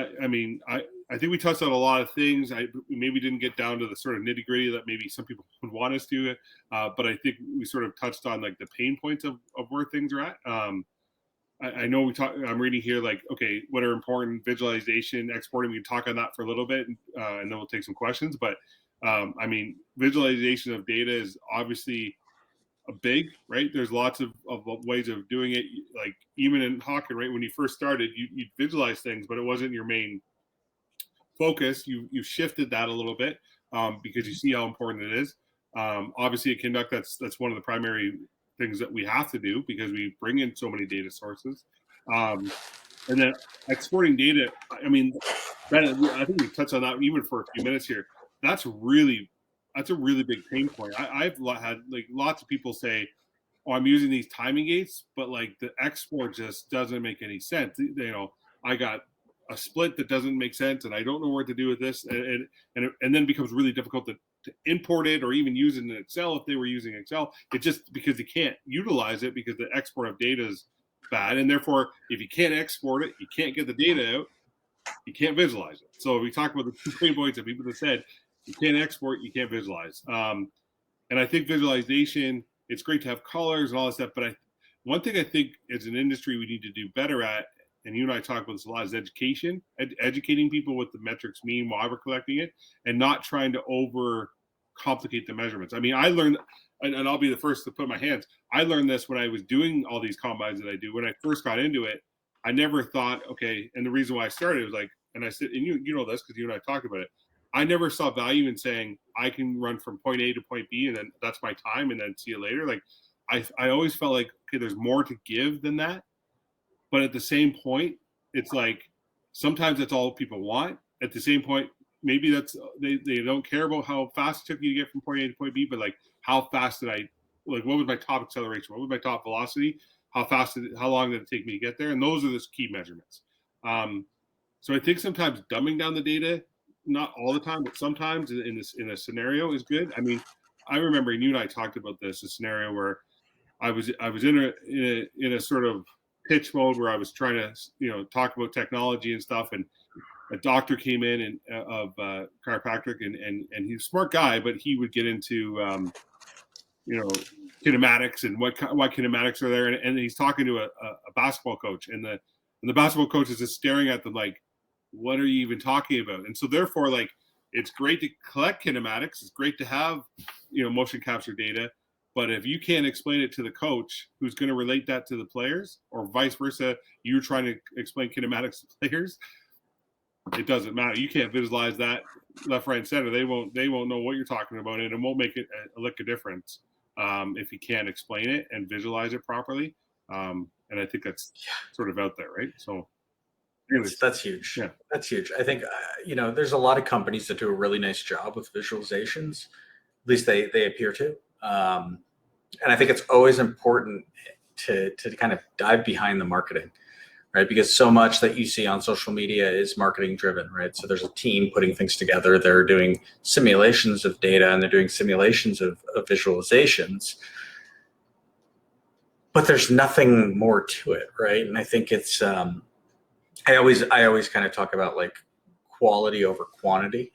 I think we touched on a lot of things. We maybe didn't get down to the sort of nitty gritty that maybe some people would want us to. But I think we sort of touched on like the pain points of where things are at. I know I'm reading here like, okay, what are important visualization, exporting? We can talk on that for a little bit, and then we'll take some questions. But visualization of data is obviously a big, right? There's lots of ways of doing it. Like even in Hawkin, right? When you first started, you'd visualize things, but it wasn't your main focus. You've shifted that a little bit because you see how important it is. Obviously at Kinduct, that's one of the primary things that we have to do because we bring in so many data sources. And then exporting data, I mean, I think we touched on that even for a few minutes here. That's a really big pain point. I've had like lots of people say, "Oh, I'm using these timing gates," but like the export just doesn't make any sense. I got a split that doesn't make sense, and I don't know what to do with this, and then it becomes really difficult to import it or even use it in Excel if they were using Excel. It just because they can't utilize it because the export of data is bad, and therefore if you can't export it, you can't get the data out, you can't visualize it. So we talk about the two pain points that people have said. You can't export, you can't visualize. And I think visualization, it's great to have colors and all that stuff, but one thing I think as an industry we need to do better at, and you and I talk about this a lot, is education, educating people what the metrics mean while we're collecting it, and not trying to over complicate the measurements. I mean, I learned, and I'll be the first to put my hands, I learned this when I was doing all these combines that I do. When I first got into it, I never thought, okay, and the reason why I started was like, and I said, and you know this because you and I talked about it, I never saw value in saying I can run from point A to point B and then that's my time and then see you later. Like I always felt like, okay, there's more to give than that. But at the same point, it's like sometimes that's all people want. At the same point, maybe they don't care about how fast it took you to get from point A to point B, but like how fast what was my top acceleration? What was my top velocity? How long did it take me to get there? And those are the key measurements. So I think sometimes dumbing down the data, not all the time, but sometimes in a scenario is good. I mean, I remember, and you and I talked about this, a scenario where I was in a sort of pitch mode where I was trying to talk about technology and stuff, and a doctor came in of chiropractic, and he's a smart guy, but he would get into kinematics and why kinematics are there, and he's talking to a basketball coach, and the basketball coach is just staring at them like, what are you even talking about? And so therefore, like, it's great to collect kinematics. It's great to have, motion capture data. But if you can't explain it to the coach who's going to relate that to the players, or vice versa, you're trying to explain kinematics to players, it doesn't matter. You can't visualize that left, right, and center. They won't know what you're talking about, and it won't make it a lick of difference if you can't explain it and visualize it properly. And I think that's sort of out there, right? So. That's huge. Yeah. That's huge. I think, there's a lot of companies that do a really nice job with visualizations. At least they appear to. And I think it's always important to kind of dive behind the marketing, right? Because so much that you see on social media is marketing driven, right? So there's a team putting things together. They're doing simulations of data and they're doing simulations of visualizations. But there's nothing more to it, right? And I think it's I always kind of talk about like quality over quantity.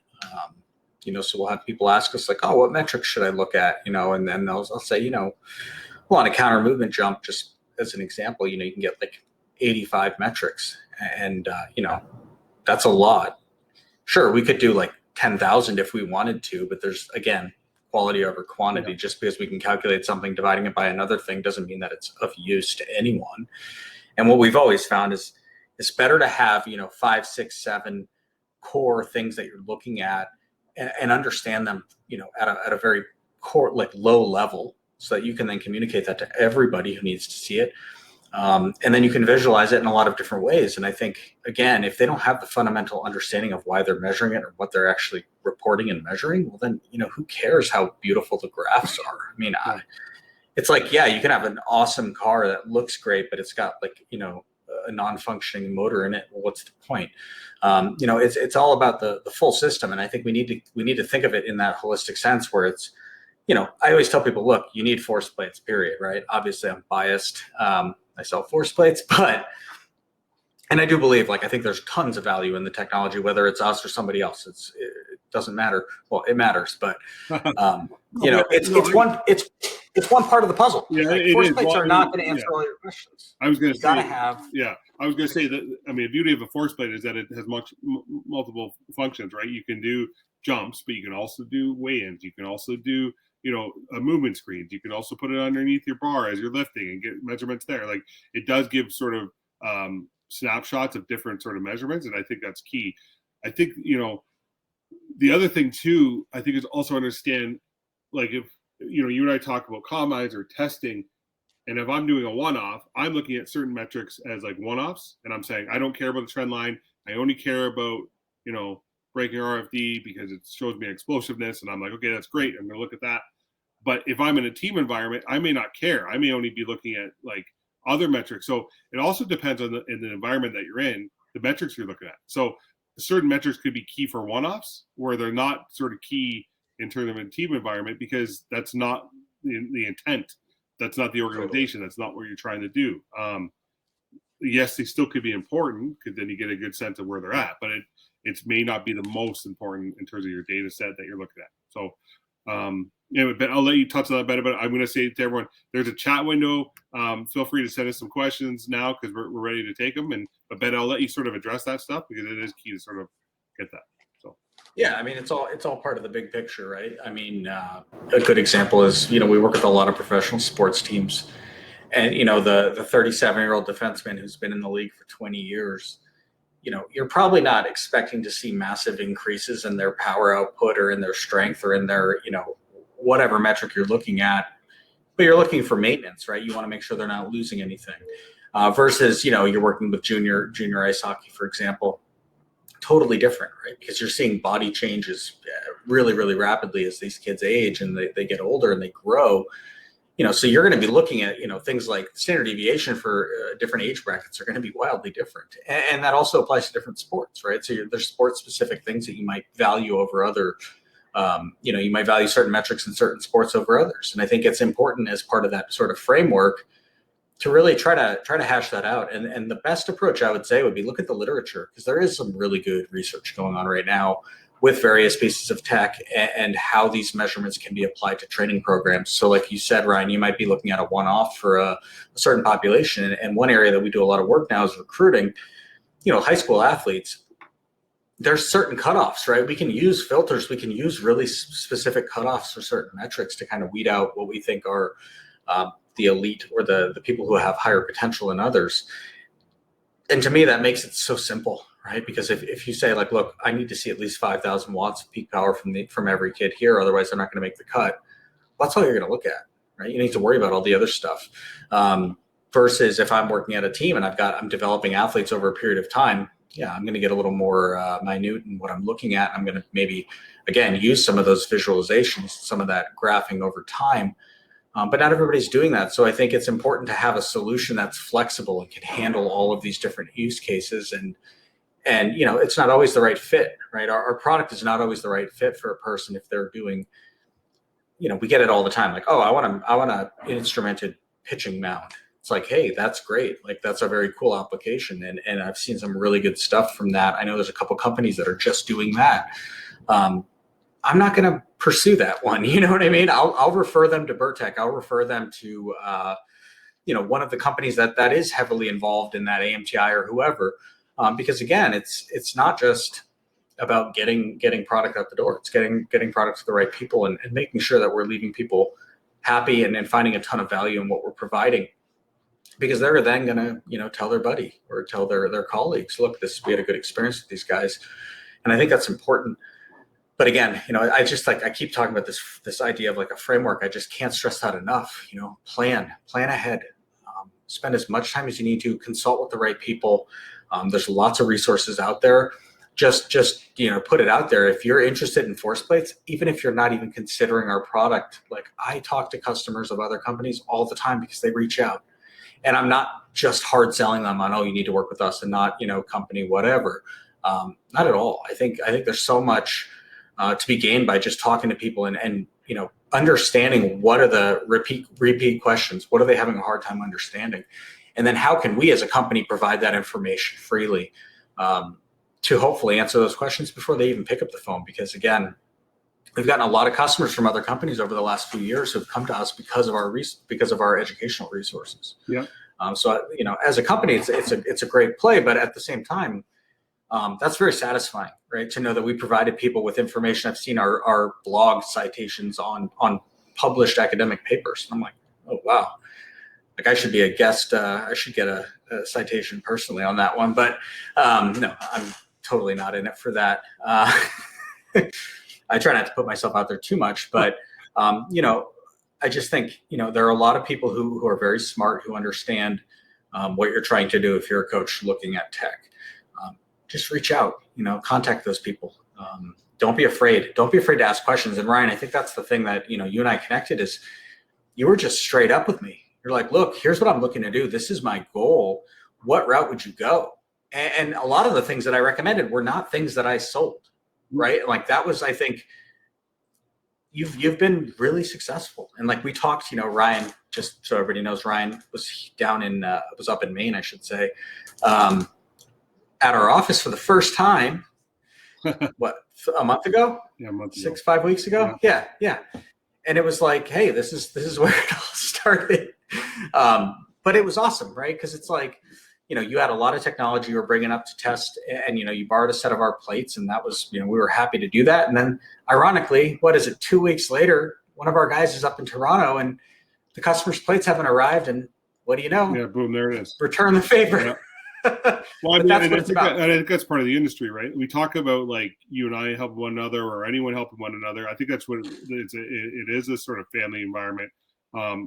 So we'll have people ask us like, oh, what metrics should I look at? And then I'll say, well, on a counter movement jump, just as an example, you can get like 85 metrics and, that's a lot. Sure. We could do like 10,000 if we wanted to, but there's, again, quality over quantity. Just because we can calculate something, dividing it by another thing doesn't mean that it's of use to anyone. And what we've always found is it's better to have, 5, 6, 7 core things that you're looking at and understand them, at a very core, like low level, so that you can then communicate that to everybody who needs to see it. And then you can visualize it in a lot of different ways. And I think, again, if they don't have the fundamental understanding of why they're measuring it or what they're actually reporting and measuring, well, then, who cares how beautiful the graphs are? I mean, it's like, yeah, you can have an awesome car that looks great, but it's got like, a non-functioning motor in it. Well, what's the point? It's all about the full system. And I think we need to think of it in that holistic sense where it's, I always tell people, look, you need force plates, period, right? Obviously I'm biased. I sell force plates, and I do believe, I think there's tons of value in the technology, whether it's us or somebody else. It doesn't matter. Well, it matters, but it's one part of the puzzle. Yeah, force plates are not going to answer all your questions. I was going to say, I was going to say that. I mean, the beauty of a force plate is that it has multiple functions, right? You can do jumps, but you can also do weigh-ins. You can also do a movement screens. You can also put it underneath your bar as you're lifting and get measurements there. Like, it does give sort of snapshots of different sort of measurements, and I think that's key. I think the other thing too, I think, is also understand, like, if you and I talk about combines or testing, and if I'm doing a one-off, I'm looking at certain metrics as like one-offs, and I'm saying I don't care about the trend line. I only care about breaking RFD because it shows me explosiveness, and I'm like, okay, that's great. I'm going to look at that. But if I'm in a team environment, I may not care. I may only be looking at like other metrics. So it also depends on in the environment that you're in, the metrics you're looking at. So certain metrics could be key for one-offs where they're not sort of key in terms of a team environment, because that's not the intent. That's not the organization. That's not what you're trying to do. Yes, they still could be important because then you get a good sense of where they're at, but it may not be the most important in terms of your data set that you're looking at. So, but I'll let you touch on that better. But I'm going to say to everyone, there's a chat window. Feel free to send us some questions now because we're ready to take them. But Ben, I'll let you sort of address that stuff because it is key to sort of get that. So. Yeah, I mean, it's all part of the big picture, right? I mean, a good example is, we work with a lot of professional sports teams, and, the 37-year-old defenseman who's been in the league for 20 years, you're probably not expecting to see massive increases in their power output or in their strength or in their, whatever metric you're looking at, but you're looking for maintenance, right? You want to make sure they're not losing anything, versus, you're working with junior ice hockey, for example. Totally different, right? Because you're seeing body changes really, really rapidly as these kids age and they get older and they grow. So you're going to be looking at, things like standard deviation for different age brackets are going to be wildly different. And that also applies to different sports, right? So there's sport specific things that you might value over other, you might value certain metrics in certain sports over others. And I think it's important as part of that sort of framework to really try to hash that out. And the best approach I would say would be look at the literature, because there is some really good research going on right now with various pieces of tech and how these measurements can be applied to training programs. So like you said, Ryan, you might be looking at a one-off for a certain population. And one area that we do a lot of work now is recruiting, high school athletes. There's certain cutoffs, right? We can use filters. We can use really specific cutoffs for certain metrics to kind of weed out what we think are the elite or the people who have higher potential than others. And to me, that makes it so simple, right? Because if you say, like, look, I need to see at least 5,000 watts of peak power from every kid here, otherwise they're not going to make the cut. Well, that's all you're going to look at, right? You need to worry about all the other stuff. Versus if I'm working at a team and I'm developing athletes over a period of time, yeah, I'm going to get a little more minute in what I'm looking at. I'm going to maybe, again, use some of those visualizations, some of that graphing over time. But not everybody's doing that. So I think it's important to have a solution that's flexible and can handle all of these different use cases. And it's not always the right fit, right? Our product is not always the right fit for a person if they're doing, we get it all the time. Like, oh, I want an instrumented pitching mound. It's like, hey, that's great. Like, that's a very cool application. And I've seen some really good stuff from that. I know there's a couple companies that are just doing that. I'm not going to pursue that one. You know what I mean? I'll refer them to Burtech. I'll refer them to, one of the companies that is heavily involved in that, AMTI or whoever, because again, it's not just about getting product out the door. It's getting product to the right people and making sure that we're leaving people happy and finding a ton of value in what we're providing, because they're then going to, you know, tell their buddy or tell their colleagues, look, we had a good experience with these guys. And I think that's important. But again, you know, I keep talking about this idea of like a framework. I just can't stress that enough. You know, plan ahead, spend as much time as you need to, consult with the right people. There's lots of resources out there. Just, you know, put it out there. If you're interested in force plates, even if you're not even considering our product, like I talk to customers of other companies all the time because they reach out, and I'm not just hard selling them on, oh, you need to work with us and not, you know, company, whatever. Not at all. I think there's so much to be gained by just talking to people and you know, understanding what are the repeat questions, what are they having a hard time understanding, and then how can we as a company provide that information freely to hopefully answer those questions before they even pick up the phone. Because again, we've gotten a lot of customers from other companies over the last few years who've come to us because of our educational resources. Yeah. So you know, as a company, it's a great play, but at the same time, that's very satisfying, right? To know that we provided people with information. I've seen our blog citations on published academic papers. I'm like, oh wow, like I should be a guest. I should get a citation personally on that one, but no, I'm totally not in it for that. I try not to put myself out there too much, but you know, I just think, you know, there are a lot of people who are very smart, who understand what you're trying to do. If you're a coach looking at tech, just reach out, you know, contact those people. Don't be afraid. Don't be afraid to ask questions. And Ryan, I think that's the thing that, you know, you and I connected is you were just straight up with me. You're like, look, here's what I'm looking to do. This is my goal. What route would you go? And a lot of the things that I recommended were not things that I sold, right? Like that was, I think, you've been really successful. And like we talked, you know, Ryan, just so everybody knows, Ryan was was up in Maine, I should say, at our office for the first time, what, a month ago? Yeah, a month ago. 5 weeks ago? Yeah. And it was like, hey, this is where it all started. But it was awesome, right? Because it's like, you know, you had a lot of technology you were bringing up to test, and, you know, you borrowed a set of our plates, and that was, you know, we were happy to do that. And then ironically, 2 weeks later, one of our guys is up in Toronto and the customer's plates haven't arrived. And what do you know? Yeah, boom, there it is. Return the favor. Yeah. Well, I mean, that's what it's about. I think that's part of the industry, right? We talk about like you and I help one another, or anyone helping one another. I think that's what it is, a sort of family environment.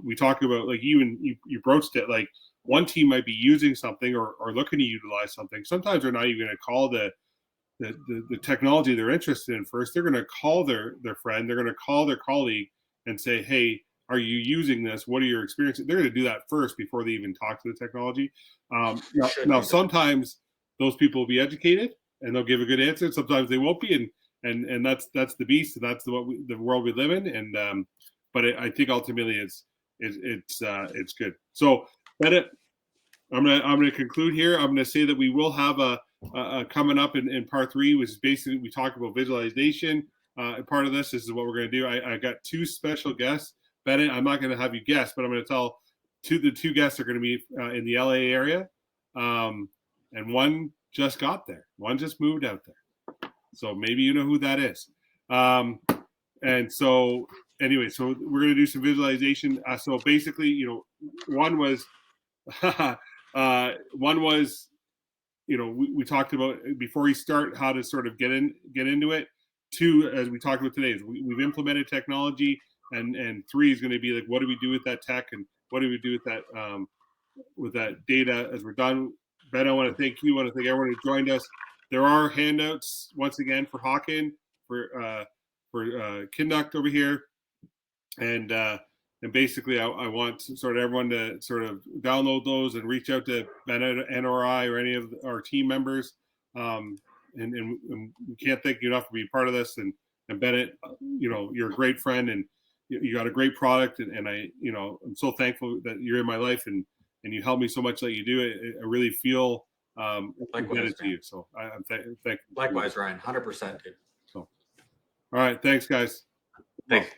We talk about, like, you broached it, like one team might be using something or looking to utilize something. Sometimes they're not even going to call the technology they're interested in first. They're going to call their friend. They're going to call their colleague and say, hey, are you using this? What are your experiences? They're going to do that first before they even talk to the technology. Now, sometimes those people will be educated and they'll give a good answer. Sometimes they won't be, and that's the beast. That's the world we live in. And but I think ultimately it's good. So Bennett, I'm gonna conclude here. I'm gonna say that we will have a coming up in part 3, which is basically we talk about visualization. Part of this is what we're gonna do. I got 2 special guests. Bennett, I'm not gonna have you guess, but I'm gonna tell the 2 guests are gonna be in the LA area, and one just got there. One just moved out there. So maybe you know who that is. And so anyway, so we're gonna do some visualization. So basically, you know, one was. One was, you know, we talked about before you start how to sort of get into it. 2, as we talked about today, is we've implemented technology, and 3 is going to be like, what do we do with that tech, and what do we do with that data as we're done. Ben, I want to thank you. I want to thank everyone who joined us. There are handouts once again for Hawkin, for Kinduct over here, and basically, I want sort of everyone to sort of download those and reach out to Bennett, NRI, or any of our team members. And we can't thank you enough for being part of this. And Bennett, you know, you're a great friend, and you got a great product. And I, you know, I'm so thankful that you're in my life, and you help me so much that you do. I really feel indebted to you. So I'm thankful. Likewise, Ryan, 100%. Dude. So, all right, thanks, guys. Thanks.